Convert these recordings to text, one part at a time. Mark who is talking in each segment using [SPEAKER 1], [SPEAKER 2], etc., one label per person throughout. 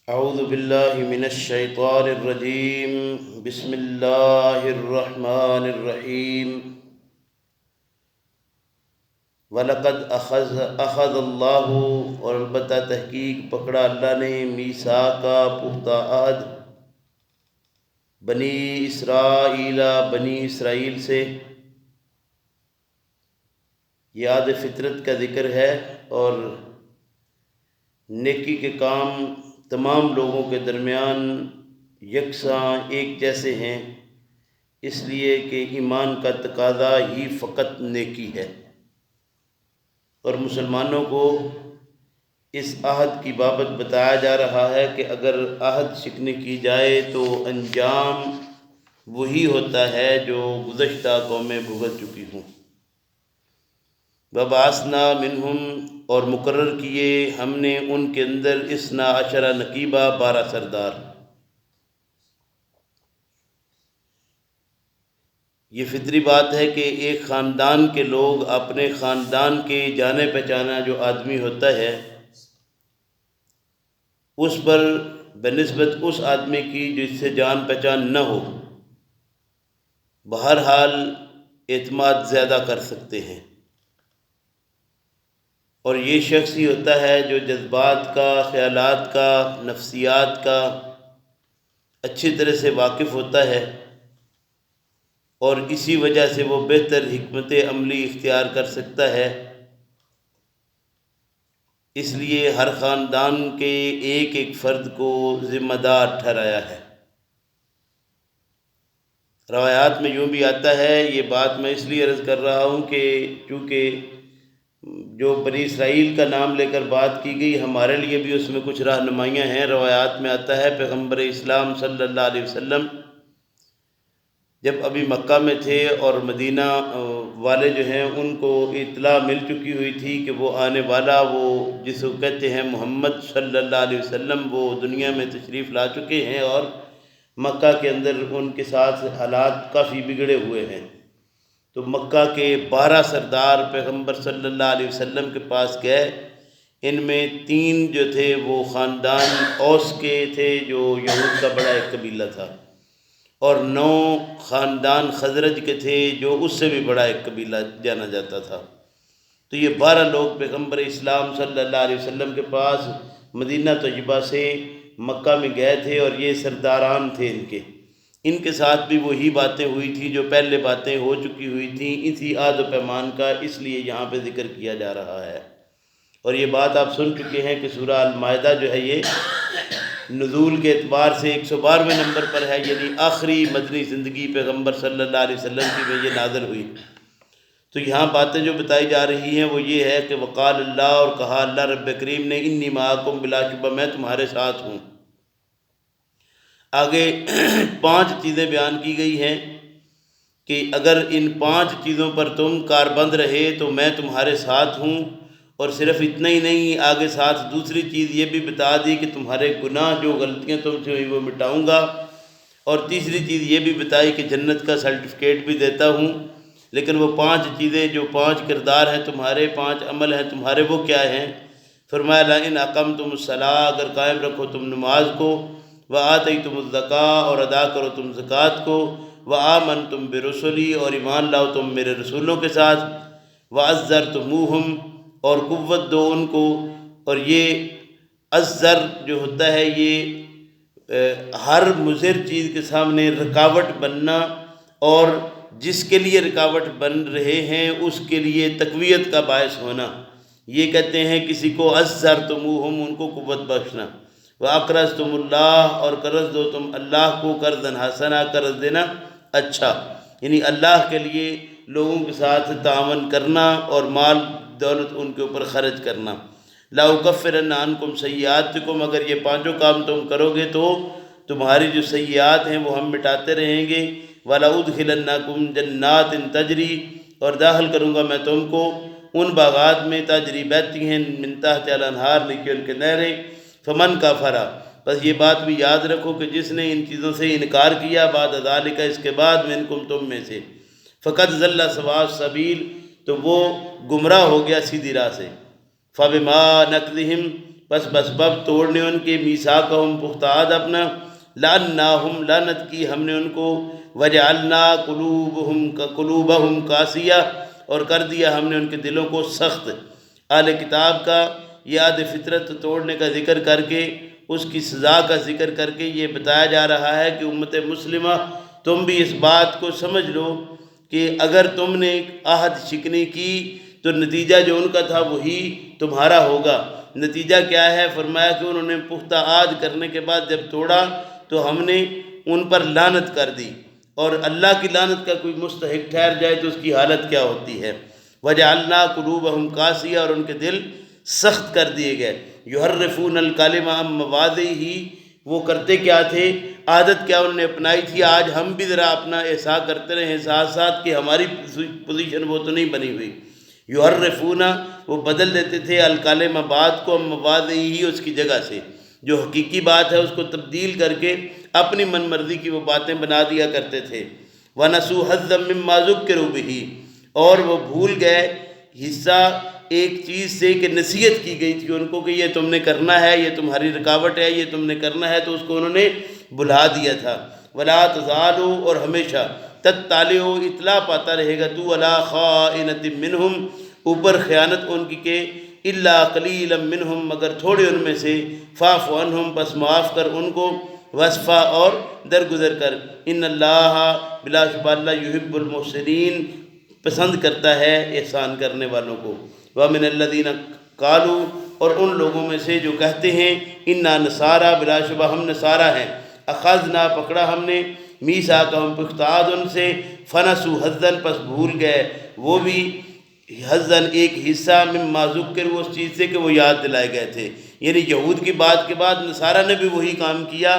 [SPEAKER 1] اعوذ باللہ من الشیطان الرجیم بسم اللہ الرحمن الرحیم وَلَقَدْ أَخَذَ اللَّهُ، اور البتہ تحقیق پکڑا اللہ نے، میثاقا پختہ عہد، بنی اسرائیل بنی اسرائیل سے۔ یہ عہد فطرت کا ذکر ہے، اور نیکی کے کام تمام لوگوں کے درمیان یکساں ایک جیسے ہیں، اس لیے کہ ایمان کا تقاضا ہی فقط نیکی ہے، اور مسلمانوں کو اس عہد کی بابت بتایا جا رہا ہے کہ اگر عہد شکنی کی جائے تو انجام وہی ہوتا ہے جو گزشتہ قومیں بھگت چکی ہوں۔ وَبَعَثْنَا مِنْهُمْ، اور مقرر کیے ہم نے ان کے اندر 12 نقیبہ، 12 سردار۔ یہ فطری بات ہے کہ ایک خاندان کے لوگ اپنے خاندان کے جانے پہچانا جو آدمی ہوتا ہے اس پر بنسبت اس آدمی کی جس سے جان پہچان نہ ہو بہرحال اعتماد زیادہ کر سکتے ہیں، اور یہ شخص ہی ہوتا ہے جو جذبات کا، خیالات کا، نفسیات کا اچھی طرح سے واقف ہوتا ہے، اور اسی وجہ سے وہ بہتر حکمت عملی اختیار کر سکتا ہے۔ اس لیے ہر خاندان کے ایک ایک فرد کو ذمہ دار ٹھہرایا ہے۔ روایات میں یوں بھی آتا ہے، یہ بات میں اس لیے عرض کر رہا ہوں کہ چونکہ جو بنی اسرائیل کا نام لے کر بات کی گئی، ہمارے لیے بھی اس میں کچھ رہنمائیاں ہیں۔ روایات میں آتا ہے پیغمبر اسلام صلی اللہ علیہ وسلم جب ابھی مکہ میں تھے اور مدینہ والے جو ہیں ان کو اطلاع مل چکی ہوئی تھی کہ وہ آنے والا، وہ جس کو کہتے ہیں محمد صلی اللہ علیہ وسلم، وہ دنیا میں تشریف لا چکے ہیں، اور مکہ کے اندر ان کے ساتھ حالات کافی بگڑے ہوئے ہیں۔ تو مکہ کے 12 سردار پیغمبر صلی اللہ علیہ وسلم کے پاس گئے۔ ان میں 3 جو تھے وہ خاندان اوس کے تھے جو یہود کا بڑا ایک قبیلہ تھا، اور 9 خاندان خزرج کے تھے جو اس سے بھی بڑا ایک قبیلہ جانا جاتا تھا۔ تو یہ 12 لوگ پیغمبر اسلام صلی اللہ علیہ وسلم کے پاس مدینہ طیبہ سے مکہ میں گئے تھے، اور یہ سرداران تھے ان کے ساتھ بھی وہی باتیں ہوئی تھی جو پہلے باتیں ہو چکی ہوئی تھیں اسی عہد و پیمان کا، اس لیے یہاں پہ ذکر کیا جا رہا ہے۔ اور یہ بات آپ سن چکے ہیں کہ سورہ المائدہ جو ہے یہ نزول کے اعتبار سے 112ویں نمبر پر ہے، یعنی آخری مدنی زندگی پیغمبر صلی اللہ علیہ وسلم کی میں یہ نازل ہوئی۔ تو یہاں باتیں جو بتائی جا رہی ہیں وہ یہ ہے کہ وقال اللہ، اور کہا اللہ رب کریم نے، انی معکم، بلا شبہ میں تمہارے ساتھ ہوں۔ آگے 5 چیزیں بیان کی گئی ہیں کہ اگر ان 5 چیزوں پر تم کاربند رہے تو میں تمہارے ساتھ ہوں، اور صرف اتنا ہی نہیں، آگے ساتھ دوسری چیز یہ بھی بتا دی کہ تمہارے گناہ جو غلطیاں تم سے ہوئی وہ مٹاؤں گا، اور تیسری چیز یہ بھی بتائی کہ جنت کا سرٹیفکیٹ بھی دیتا ہوں۔ لیکن وہ 5 چیزیں جو 5 کردار ہیں تمہارے، 5 عمل ہیں تمہارے، وہ کیا ہیں؟ فرمایا لئن اقمتم الصلاۃ، اگر قائم رکھو تم نماز کو، وآتیتم الزکاۃ، اور ادا کرو تم زکوٰۃ کو، وآمنتم برسلی، اور ایمان لاؤ تم میرے رسولوں کے ساتھ، وعزرتموہم، اور قوت دو ان کو۔ اور یہ عزر جو ہوتا ہے یہ ہر مضر چیز کے سامنے رکاوٹ بننا، اور جس کے لیے رکاوٹ بن رہے ہیں اس کے لیے تقویت کا باعث ہونا، یہ کہتے ہیں کسی کو عزرتموہم، ان کو قوت بخشنا۔ وَأَقْرَضْتُمُ اللَّهَ، اور قرض دو تم اللہ کو، قرضاً حسنا، قرض دینا اچھا، یعنی اللہ کے لیے لوگوں کے ساتھ تعاون کرنا اور مال دولت ان کے اوپر خرچ کرنا۔ لَأُكَفِّرَنَّ عَنْكُمْ سَيِّئَاتِكُمْ، اگر یہ 5 کام تم کرو گے تو تمہاری جو سیئات ہیں وہ ہم مٹاتے رہیں گے۔ وَلَأُدْخِلَنَّكُمْ جَنَّاتٍ تَجْرِي، اور داخل کروں گا میں تم کو ان باغات میں تجری بہتی ہیں من تحتہا الانہار، نیچے ان کے نہریں۔ فمن کفر، بس یہ بات بھی یاد رکھو کہ جس نے ان چیزوں سے انکار کیا بعد ذالک، اس کے بعد، منکم تم میں سے، فقد ضل سواء السبیل، تو وہ گمراہ ہو گیا سیدھی راہ سے۔ فبما نقضہم، پس بسبب توڑنے ان کے میثاقہم پختہ عہد اپنا، لعناہم لعنت کی ہم نے ان کو، وجعلنا قلوبہم قاسیہ اور کر دیا ہم نے ان کے دلوں کو سخت۔ اہل کتاب کا یاد فطرت توڑنے کا ذکر کر کے اس کی سزا کا ذکر کر کے یہ بتایا جا رہا ہے کہ امت مسلمہ تم بھی اس بات کو سمجھ لو کہ اگر تم نے عہد شکنی کی تو نتیجہ جو ان کا تھا وہی تمہارا ہوگا۔ نتیجہ کیا ہے؟ فرمایا کہ انہوں نے پختہ عہد کرنے کے بعد جب توڑا تو ہم نے ان پر لعنت کر دی، اور اللہ کی لعنت کا کوئی مستحق ٹھہر جائے تو اس کی حالت کیا ہوتی ہے؟ وجعلنا قلوبہم قاسیہ اور ان کے دل سخت کر دیے گئے۔ یحرفون الکلم عن مواضعہ، وہ کرتے کیا تھے؟ عادت کیا انہوں نے اپنائی تھی؟ آج ہم بھی ذرا اپنا احساس کرتے رہے ساتھ ساتھ کہ ہماری پوزیشن وہ تو نہیں بنی ہوئی۔ یحرفون، وہ بدل دیتے تھے الکلم بات کو، عن مواضعہ، اس کی جگہ سے، جو حقیقی بات ہے اس کو تبدیل کر کے اپنی من مرضی کی وہ باتیں بنا دیا کرتے تھے۔ وَنَسُوا حَظًّا مِّمَّا ذُكِّرُوا بِهِ، اور وہ بھول گئے حصہ ایک چیز سے کہ نصیحت کی گئی تھی ان کو کہ یہ تم نے کرنا ہے، یہ تمہاری رکاوٹ ہے، یہ تم نے کرنا ہے، تو اس کو انہوں نے بھلا دیا تھا۔ وَلَا تَزَالُوا، اور ہمیشہ تَطَّلِعُ، اطلاع پاتا رہے گا تو، عَلَىٰ خَائِنَةٍ مِّنْهُمْ، اوپر خیانت ان کی کہ، إِلَّا قَلِيلًا مِّنْهُمْ، مگر تھوڑے ان میں سے، فَاعْفُ عَنْهُمْ، پس معاف کر ان کو، وصفا اور درگزر کر، ان اللہ، بلا شبہ اللہ، یحب المحسنین، پسند کرتا ہے احسان کرنے والوں کو۔ وَمِنَ الَّذِينَ قَالُوا، اور ان لوگوں میں سے جو کہتے ہیں اِنَّا نَصَارَىٰ، بلا شبہ ہم نصارہ ہیں، اخذنا، پکڑا ہم نے، میثاقہم، پختہ عہد ان سے، فَنَسُوا حَظًّا، پس بھول گئے وہ بھی، حَظًّا ایک حصہ، مما ذکروا، اس چیز سے کہ وہ یاد دلائے گئے تھے۔ یعنی یہود کی بات کے بعد نصارہ نے بھی وہی کام کیا،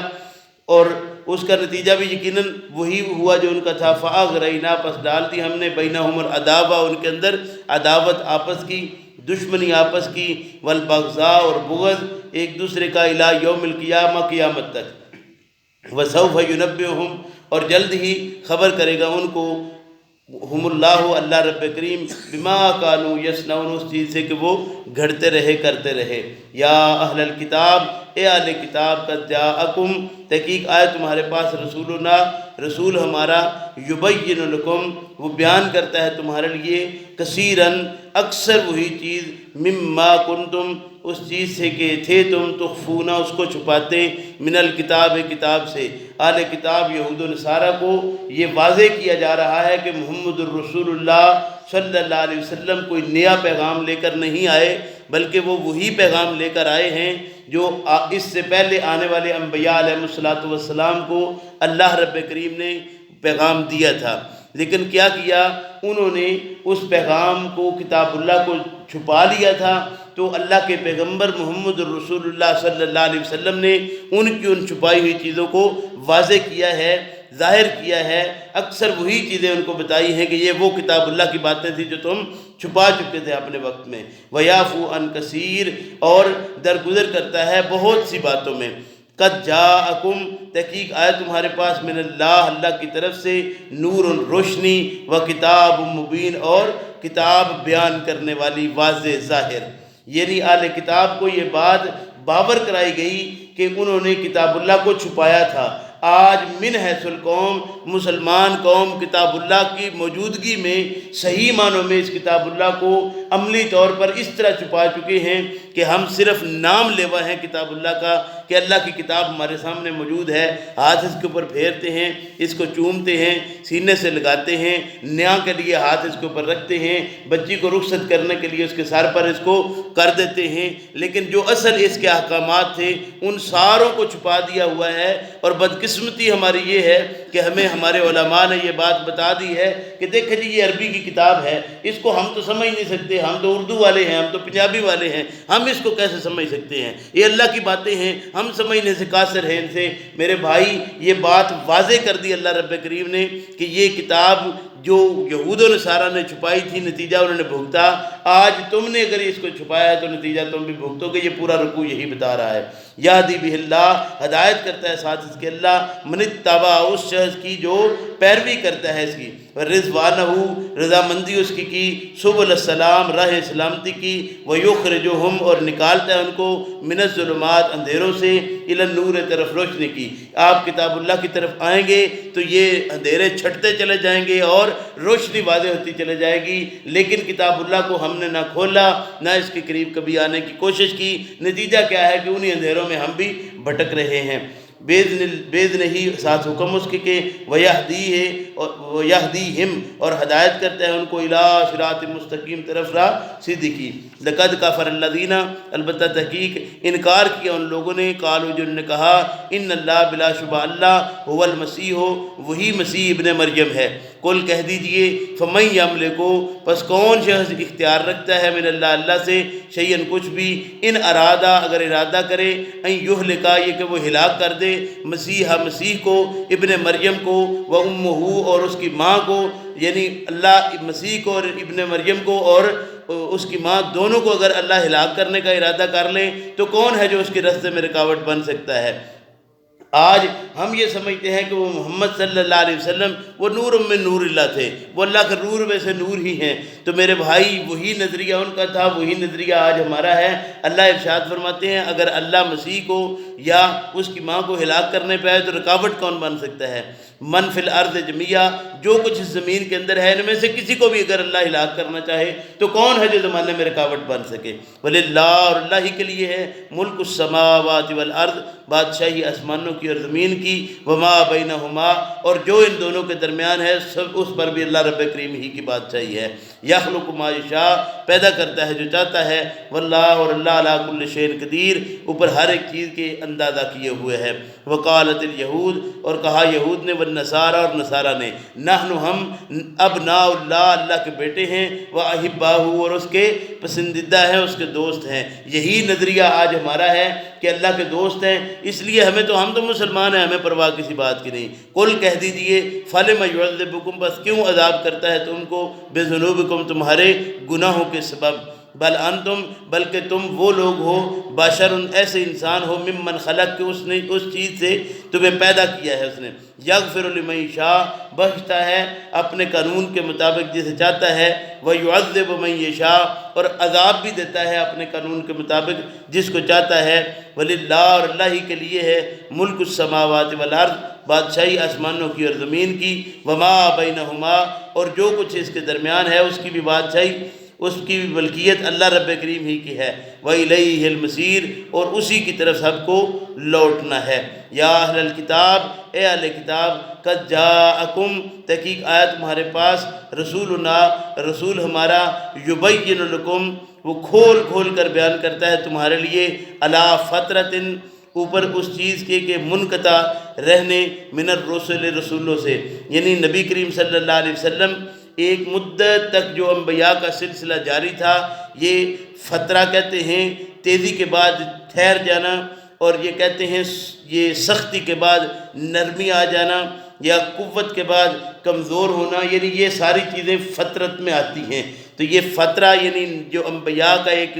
[SPEAKER 1] اور اس کا نتیجہ بھی یقیناً وہی ہوا جو ان کا تھا۔ فَأَغْرَيْنَا، پس ڈال دی ہم نے، بَيْنَهُمُ الْعَدَاوَةَ، ان کے اندر عداوت آپس کی، دشمنی آپس کی، وَالْبَغْضَاءَ، اور بغض ایک دوسرے کا، إِلَىٰ يَوْمِ الْقِيَامَةِ، قیامت تک۔ وَسَوْفَ يُنَبِّئُهُمْ، اور جلد ہی خبر کرے گا ان کو، ہم اللہ، اللہ رب کریم، بما کانوا یصنعون، اس چیز سے کہ وہ گھڑتے رہے کرتے رہے۔ یا اہل الکتاب، اے اہل کتاب، قد جاءکم، تحقیق آئے تمہارے پاس، رسولنا، رسول ہمارا، یبین لکم، وہ بیان کرتا ہے تمہارے لیے، کثیراً، اکثر وہی چیز، مما کنتم، اس چیز سے کہ تھے تم، تخفون، اس کو چھپاتے، من الکتاب، کتاب سے۔ اہل کتاب یہود و نصارہ کو یہ واضح کیا جا رہا ہے کہ محمد الرسول اللہ صلی اللہ علیہ وسلم کوئی نیا پیغام لے کر نہیں آئے، بلکہ وہ وہی پیغام لے کر آئے ہیں جو اس سے پہلے آنے والے انبیاء علیہ الصلوۃ والسلام کو اللہ رب کریم نے پیغام دیا تھا۔ لیکن کیا کیا انہوں نے؟ اس پیغام کو، کتاب اللہ کو چھپا لیا تھا، تو اللہ کے پیغمبر محمد الرسول اللہ صلی اللہ علیہ وسلم نے ان کی ان چھپائی ہوئی چیزوں کو واضح کیا ہے، ظاہر کیا ہے، اکثر وہی چیزیں ان کو بتائی ہیں کہ یہ وہ کتاب اللہ کی باتیں تھیں جو تم چھپا چکے تھے اپنے وقت میں۔ وَيَعْفُو عَنْ كَثِيرٍ، اور درگزر کرتا ہے بہت سی باتوں میں۔ قد جاءکم، تحقیق آئے تمہارے پاس، من اللہ، اللہ کی طرف سے، نور، روشنی، و کتاب مبین، اور کتاب بیان کرنے والی، واضح ظاہر۔ یعنی اہل کتاب کو یہ بات باور کرائی گئی کہ انہوں نے کتاب اللہ کو چھپایا تھا۔ آج من حیث القوم، مسلمان قوم کتاب اللہ کی موجودگی میں صحیح معنوں میں اس کتاب اللہ کو عملی طور پر اس طرح چھپا چکے ہیں کہ ہم صرف نام لیوا ہیں کتاب اللہ کا، کہ اللہ کی کتاب ہمارے سامنے موجود ہے، ہاتھ اس کے اوپر پھیرتے ہیں، اس کو چومتے ہیں، سینے سے لگاتے ہیں، نیا کے لیے ہاتھ اس کے اوپر رکھتے ہیں، بچی کو رخصت کرنے کے لیے اس کے سر پر اس کو کر دیتے ہیں، لیکن جو اصل اس کے احکامات تھے ان ساروں کو چھپا دیا ہوا ہے۔ اور بدقسمتی ہماری یہ ہے کہ ہمیں ہمارے علماء نے یہ بات بتا دی ہے کہ دیکھیں جی یہ عربی کی کتاب ہے، اس کو ہم تو سمجھ نہیں سکتے، ہم تو اردو والے ہیں، ہم تو پنجابی والے ہیں، ہم اس کو کیسے سمجھ سکتے ہیں؟ یہ اللہ کی باتیں ہیں، ہم سمجھنے سے قاصر ہیں ان سے۔ میرے بھائی، یہ بات واضح کر دی اللہ رب کریم نے کہ یہ کتاب جو یہود و نصارہ نے چھپائی تھی نتیجہ انہوں نے بھگتا، آج تم نے اگر اس کو چھپایا ہے تو نتیجہ تم بھی بھگتو گے۔ یہ پورا رکوع یہی بتا رہا ہے۔ یہدی بہ اللہ، ہدایت کرتا ہے ساتھ اس کے اللہ، من اتبع، اس شخص کی جو پیروی کرتا ہے اس کی، رضوانہ، رضامندی اس کی سبل السلام، راہ سلامتی کی، ویخرجہم، اور نکالتا ہے ان کو، من الظلمات، اندھیروں سے، الی النور، طرف روشنی کی۔ آپ کتاب اللہ کی طرف آئیں گے تو یہ اندھیرے چھٹتے چلے جائیں گے اور روشنی واضح ہوتی چلے جائے گی، لیکن کتاب اللہ کو ہم نے نہ کھولا نہ اس کے قریب کبھی آنے کی کوشش کی، نتیجہ کیا ہے کہ انہی اندھیروں میں ہم بھی بھٹک رہے ہیں۔ بیذن ہی، ساتھ حکم اس کے کہ ویہدیہم، اور ہدایت کرتا ہے ان کو، الی صراط مستقیم، طرف راہ سیدھی کی۔ لقد کفر الذین، البتہ تحقیق انکار کیا ان لوگوں نے، قالوا، جنہوں نے کہا، ان اللہ، بلا شبہ اللہ، هو المسیح، وہی مسیح ابن مریم ہے۔ قل، کہہ دیجئے، فمن یملک، پس کون شخص اختیار رکھتا ہے، من اللہ، اللہ سے، شیئن، کچھ بھی، ان ارادہ، اگر ارادہ کرے، ان یہلکا، یہ کہ وہ ہلاک کر دے، مسیح کو، ابن مریم کو، و امہ، اور اس کی ماں کو، یعنی اللہ مسیح کو اور ابن مریم کو اور اس کی ماں دونوں کو اگر اللہ ہلاک کرنے کا ارادہ کر لے تو کون ہے جو اس کے راستے میں رکاوٹ بن سکتا ہے؟ آج ہم یہ سمجھتے ہیں کہ وہ محمد صلی اللہ علیہ وسلم وہ نور من نور اللہ تھے، وہ اللہ کے نور میں سے نور ہی ہیں۔ تو میرے بھائی، وہی نظریہ ان کا تھا، وہی نظریہ آج ہمارا ہے۔ اللہ ارشاد فرماتے ہیں، اگر اللہ مسیح کو یا اس کی ماں کو ہلاک کرنے پہ آئے تو رکاوٹ کون بن سکتا ہے؟ من فی الارض جمیعہ، جو کچھ اس زمین کے اندر ہے ان میں سے کسی کو بھی اگر اللہ ہلاک کرنا چاہے تو کون ہے جو زمانے میں رکاوٹ بن سکے؟ وللہ، اور اللہ ہی کے لیے ہے، ملک السماوات والارض، بادشاہی آسمانوں کی اور زمین کی، وما بینہما، اور جو ان دونوں کے درمیان ہے، سب اس پر بھی اللہ رب کریم ہی کی بادشاہی ہے۔ یخلق ما یشاء، پیدا کرتا ہے جو چاہتا ہے، واللہ، اور اللہ، علی کل شیء قدیر، اوپر ہر ایک چیز کے اندازہ کیے ہوئے ہے۔ وقالت الیہود، اور کہا یہود نے، والنصارى، اور نصارہ نے، نحن، ہم، ابناء اللہ، اللہ کے بیٹے ہیں، واحباہ، اور اس کے پسندیدہ ہیں، اس کے دوست ہیں۔ یہی نظریہ آج ہمارا ہے کہ اللہ کے دوست ہیں، اس لیے ہم تو مسلمان ہیں، ہمیں پرواہ کسی بات کی نہیں۔ قل، کہہ دیجئے، فلم یعذبکم، بس کیوں عذاب کرتا ہے تم کو، بذنوبکم، تمہارے گناہوں کے سبب، بل انتم، بلکہ تم وہ لوگ ہو، بشر، ایسے انسان ہو، ممن خلق، کہ اس نے اس چیز سے تمہیں پیدا کیا ہے، اس نے، یغفر لمن یشاء، بخشتا ہے اپنے قانون کے مطابق جسے چاہتا ہے، ویعذب من یشاء، اور عذاب بھی دیتا ہے اپنے قانون کے مطابق جس کو چاہتا ہے۔ وللہ، اور اللہ ہی کے لیے ہے، ملک السماوات والارض، بادشاہی آسمانوں کی اور زمین کی، وما بینہما، اور جو کچھ اس کے درمیان ہے اس کی بھی بادشاہی، اس کی بھی ملکیت اللہ رب کریم ہی کی ہے۔ وَإِلَيْهِ الْمَصِيرُ، اور اسی کی طرف سب کو لوٹنا ہے۔ یا اہل الکتاب، اے اہل کتاب، قد جاءکم، تحقیق آیا تمہارے پاس، رسولنا، رسول ہمارا، یبین لکم، وہ کھول کھول کر بیان کرتا ہے تمہارے لیے، علی فترۃ، اوپر اس چیز کے کہ منقطع رہنے، من الرسل، رسولوں سے، یعنی نبی کریم صلی اللہ علیہ وسلم ایک مدت تک جو انبیاء کا سلسلہ جاری تھا، یہ فترہ کہتے ہیں تیزی کے بعد ٹھہر جانا، اور یہ کہتے ہیں یہ سختی کے بعد نرمی آ جانا، یا قوت کے بعد کمزور ہونا، یعنی یہ ساری چیزیں فترت میں آتی ہیں۔ تو یہ فترہ یعنی جو انبیاء کا ایک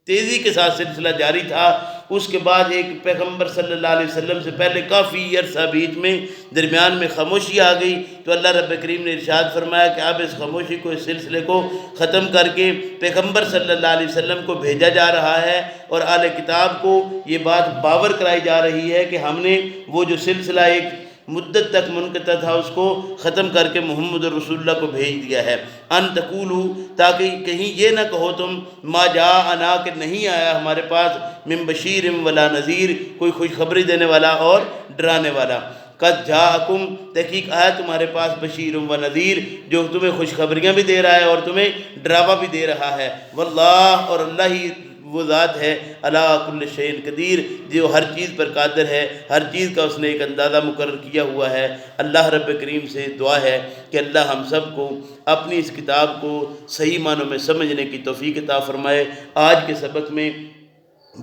[SPEAKER 1] تیزی کے ساتھ سلسلہ جاری تھا، اس کے بعد ایک پیغمبر صلی اللہ علیہ وسلم سے پہلے کافی عرصہ بیچ میں درمیان میں خاموشی آ گئی، تو اللہ رب کریم نے ارشاد فرمایا کہ اب اس خاموشی کو، اس سلسلے کو ختم کر کے پیغمبر صلی اللہ علیہ وسلم کو بھیجا جا رہا ہے، اور اہل کتاب کو یہ بات باور کرائی جا رہی ہے کہ ہم نے وہ جو سلسلہ ایک مدت تک منقطع تھا اس کو ختم کر کے محمد رسول اللہ کو بھیج دیا ہے۔ ان تقولوا، تاکہ کہیں یہ نہ کہو تم، ما جاءنا، کہ نہیں آیا ہمارے پاس، من بشیر ولا نذیر، کوئی خوشخبری دینے والا اور ڈرانے والا۔ قد جاءکم، تحقیق آیا تمہارے پاس، بشیر و نذیر، جو تمہیں خوشخبریاں بھی دے رہا ہے اور تمہیں ڈراوا بھی دے رہا ہے۔ واللہ، اور اللہ ہی وہ ذات ہے، علی کل شیء قدیر، جو ہر چیز پر قادر ہے، ہر چیز کا اس نے ایک اندازہ مقرر کیا ہوا ہے۔ اللہ رب کریم سے دعا ہے کہ اللہ ہم سب کو اپنی اس کتاب کو صحیح معنوں میں سمجھنے کی توفیق عطا فرمائے۔ آج کے سبق میں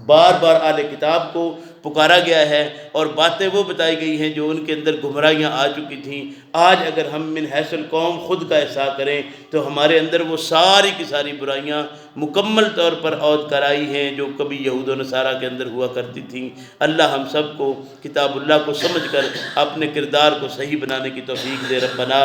[SPEAKER 1] بار بار اہل کتاب کو پکارا گیا ہے اور باتیں وہ بتائی گئی ہیں جو ان کے اندر گمراہیاں آ چکی تھیں۔ آج اگر ہم من حیث القوم خود کا احساس کریں تو ہمارے اندر وہ ساری کی ساری برائیاں مکمل طور پر عود کرائی ہیں جو کبھی یہود و نصارہ کے اندر ہوا کرتی تھیں۔ اللہ ہم سب کو کتاب اللہ کو سمجھ کر اپنے کردار کو صحیح بنانے کی توفیق دے۔ ربنا